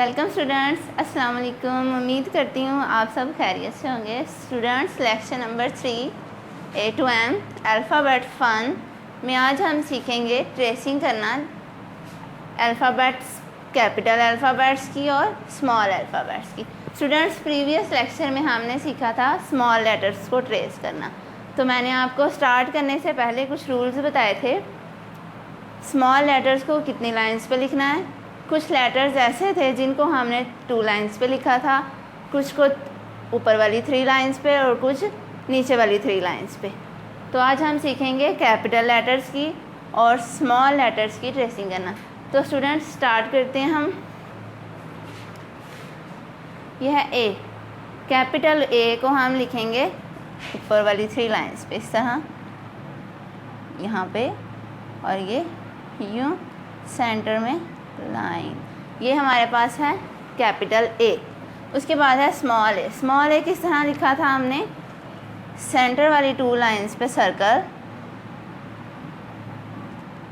Welcome students, अस्सलाम वालेकुम। उम्मीद करती हूँ आप सब खैरियत से होंगे। Students, lecture number 3 A to M alphabet fun में आज हम सीखेंगे ट्रेसिंग करना अल्फ़ाबेट्स, कैपिटल अल्फ़ाबेट्स की और स्मॉल अल्फ़ाबेट्स की। स्टूडेंट्स, प्रीवियस लेक्चर में हमने सीखा था स्मॉल लेटर्स को ट्रेस करना। तो मैंने आपको स्टार्ट करने से पहले कुछ रूल्स बताए थे। स्मॉल लेटर्स को कितनी लाइंस पे लिखना है। कुछ लेटर्स ऐसे थे जिनको हमने 2 लाइंस पे लिखा था, कुछ को ऊपर वाली 3 लाइंस पे और कुछ नीचे वाली 3 लाइंस पे। तो आज हम सीखेंगे कैपिटल लेटर्स की और स्मॉल लेटर्स की ट्रेसिंग करना। तो स्टूडेंट्स, स्टार्ट करते हैं हम। यह है ए। कैपिटल ए को हम लिखेंगे ऊपर वाली 3 लाइंस पे, इस तरह यहाँ पे, और ये यूँ सेंटर में लाइन। ये हमारे पास है कैपिटल ए। उसके बाद है स्मॉल ए। स्मॉल ए किस तरह लिखा था हमने, सेंटर वाली 2 लाइंस पे सर्कल,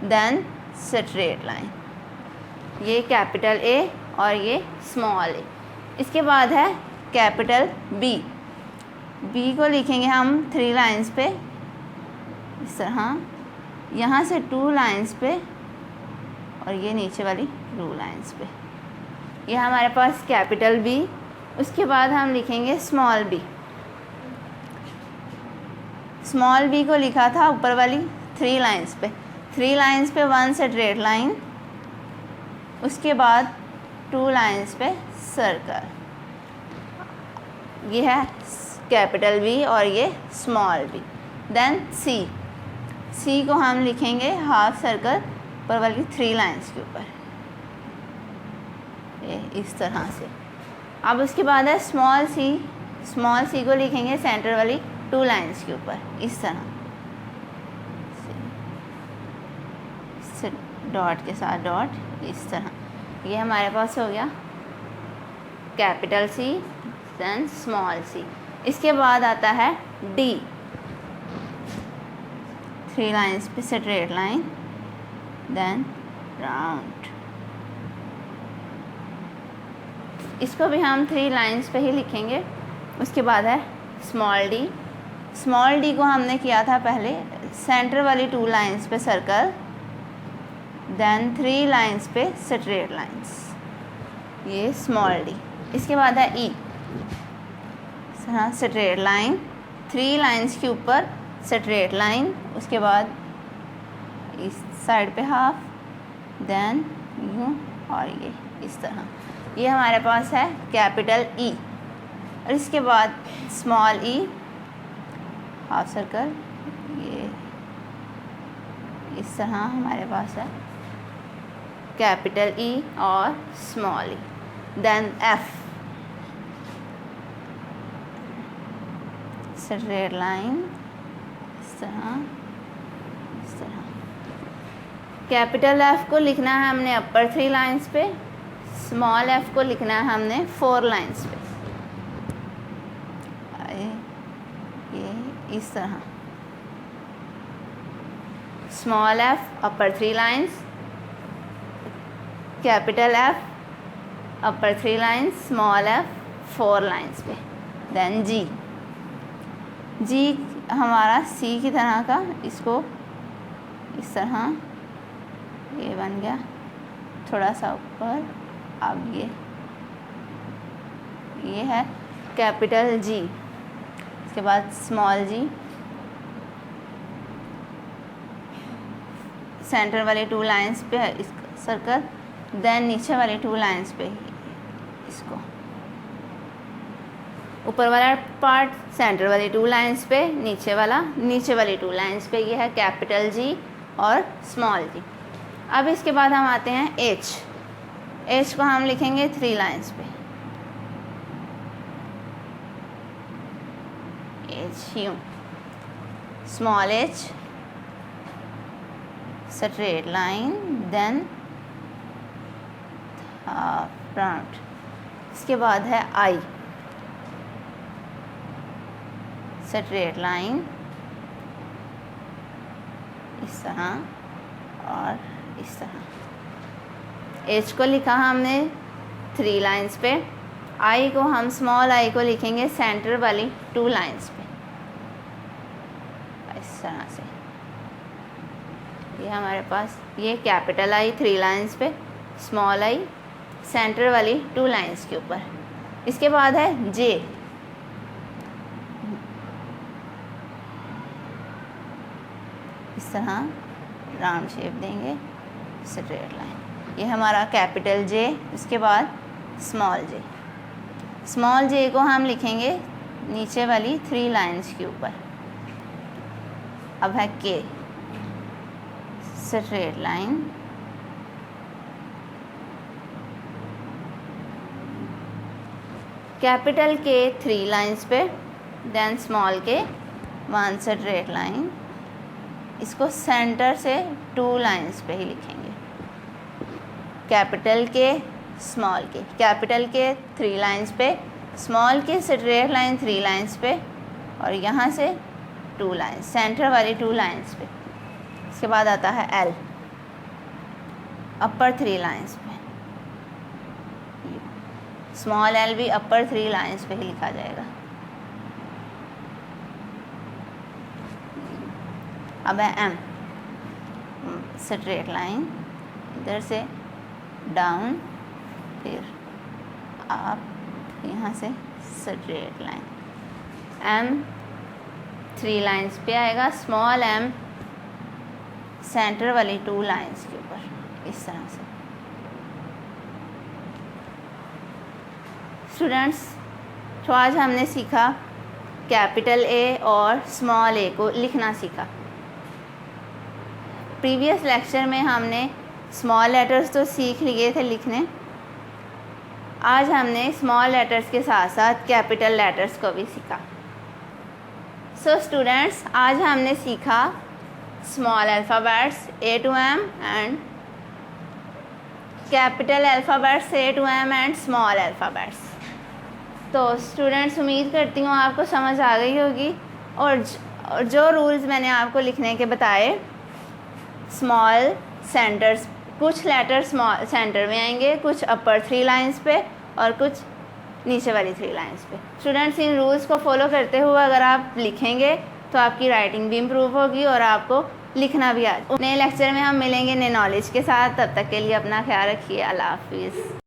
देन स्ट्रेट लाइन। ये कैपिटल ए और ये स्मॉल ए। इसके बाद है कैपिटल बी। बी को लिखेंगे हम 3 लाइंस पे, इस तरह, यहाँ से 2 लाइंस पे और ये नीचे वाली 2 लाइंस पे। ये हमारे पास कैपिटल बी। उसके बाद हम लिखेंगे स्मॉल बी। स्मॉल बी को लिखा था ऊपर वाली 3 लाइंस पे, 3 लाइंस पे 1 स्ट्रेट लाइन, उसके बाद 2 लाइंस पे सर्कल। ये है कैपिटल बी और ये स्मॉल बी। देन सी। सी को हम लिखेंगे हाफ सर्कल ऊपर वाली 3 लाइंस के ऊपर, ये इस तरह से। अब उसके बाद है स्मॉल सी। स्मॉल सी को लिखेंगे सेंटर वाली 2 लाइंस के ऊपर, इस तरह से, डॉट के साथ डॉट, इस तरह। ये हमारे पास हो गया capital C, then small C. इसके बाद आता है डी। 3 लाइंस पे स्ट्रेट लाइन, देन राउंड। इसको भी हम 3 लाइंस पे ही लिखेंगे। उसके बाद है स्मॉल डी। स्मॉल डी को हमने किया था पहले सेंटर वाली 2 लाइंस पे सर्कल, देन 3 लाइंस पे स्ट्रेट लाइंस, ये स्मॉल डी। इसके बाद है ई। स्ट्रेट लाइन, 3 लाइंस के ऊपर स्ट्रेट लाइन, उसके बाद इस साइड पे हाफ, देन यूँ और ये इस तरह। ये हमारे पास है कैपिटल ई। और इसके बाद स्मॉल ई, हाफ सर्कल, ये इस तरह हमारे पास है कैपिटल ई और स्मॉल ई। देन एफ, स्ट्रेट लाइन, इस तरह, इस तरह। कैपिटल एफ को लिखना है हमने अपर 3 लाइंस पे, स्मॉल एफ को लिखना है हमने 4 लाइंस पे, ये इस तरह। स्मॉल एफ अपर 3 लाइंस, कैपिटल एफ अपर 3 लाइंस, स्मॉल एफ 4 लाइंस पे। देन जी। जी हमारा सी की तरह का, इसको इस तरह, ये बन गया थोड़ा सा ऊपर। अब ये है कैपिटल जी। इसके बाद स्मॉल जी, सेंटर वाले 2 लाइंस पे है इस सर्कल, देन नीचे वाले 2 लाइंस पे इसको, ऊपर वाला पार्ट सेंटर वाली 2 लाइंस पे, नीचे वाली 2 लाइंस पे। ये है कैपिटल जी और स्मॉल जी। अब इसके बाद हम आते हैं एच। एच को हम लिखेंगे 3 लाइंस पे, एच यूँ, small H, straight line, than half round. इसके बाद है आई, स्ट्रेट लाइन, इस तरह और इस तरह। एच को लिखा हमने 3 लाइंस पे, आई को हम स्मॉल आई को लिखेंगे सेंटर वाली 2 लाइंस पे, इस तरह से। ये हमारे पास ये कैपिटल आई 3 लाइंस पे, स्मॉल आई सेंटर वाली 2 लाइंस के ऊपर। इसके बाद है जे, इस तरह राउंड शेप देंगे, स्ट्रेट लाइन। ये हमारा कैपिटल जे, इसके बाद स्मॉल जे। स्मॉल जे को हम लिखेंगे नीचे वाली 3 लाइंस के ऊपर। अब है के, स्ट्रेट लाइन, कैपिटल के 3 लाइंस पे, देन स्मॉल के 1 स्ट्रेट लाइन। इसको सेंटर से 2 लाइंस पे ही लिखेंगे, कैपिटल के स्मॉल के, कैपिटल के 3 लाइंस पे, स्मॉल के स्ट्रेट लाइन 3 लाइंस पे, और यहाँ से 2 लाइंस, सेंटर वाली 2 लाइंस पे। इसके बाद आता है एल, अपर 3 लाइंस पे, स्मॉल एल भी अपर 3 लाइंस पे ही लिखा जाएगा। अब है एम, स्ट्रेट लाइन, इधर से डाउन, फिर अप, यहाँ से स्ट्रेट लाइन। एम 3 लाइंस पे आएगा, स्मॉल एम सेंटर वाली 2 लाइंस के ऊपर, इस तरह से। स्टूडेंट्स, तो आज हमने सीखा कैपिटल ए और स्मॉल ए को लिखना सीखा। प्रीवियस लेक्चर में हमने स्मॉल लेटर्स तो सीख लिए थे लिखने, आज हमने स्मॉल लेटर्स के साथ साथ कैपिटल लेटर्स को भी सीखा। सो स्टूडेंट्स, आज हमने सीखा small alphabets A to M and capital alphabets A to M and small alphabets. तो स्टूडेंट्स, उम्मीद करती हूँ आपको समझ आ गई होगी। और जो रूल्स मैंने आपको लिखने के बताए, स्मॉल सेंटर्स, कुछ लेटर स्मॉल सेंटर में आएंगे, कुछ अपर 3 लाइंस पे और कुछ नीचे वाली 3 लाइंस पे। स्टूडेंट्स, इन रूल्स को फॉलो करते हुए अगर आप लिखेंगे तो आपकी राइटिंग भी इम्प्रूव होगी और आपको लिखना भी आ। नए लेक्चर में हम मिलेंगे नए नॉलेज के साथ। तब तक के लिए अपना ख्याल रखिए। अल्लाह हाफिज़।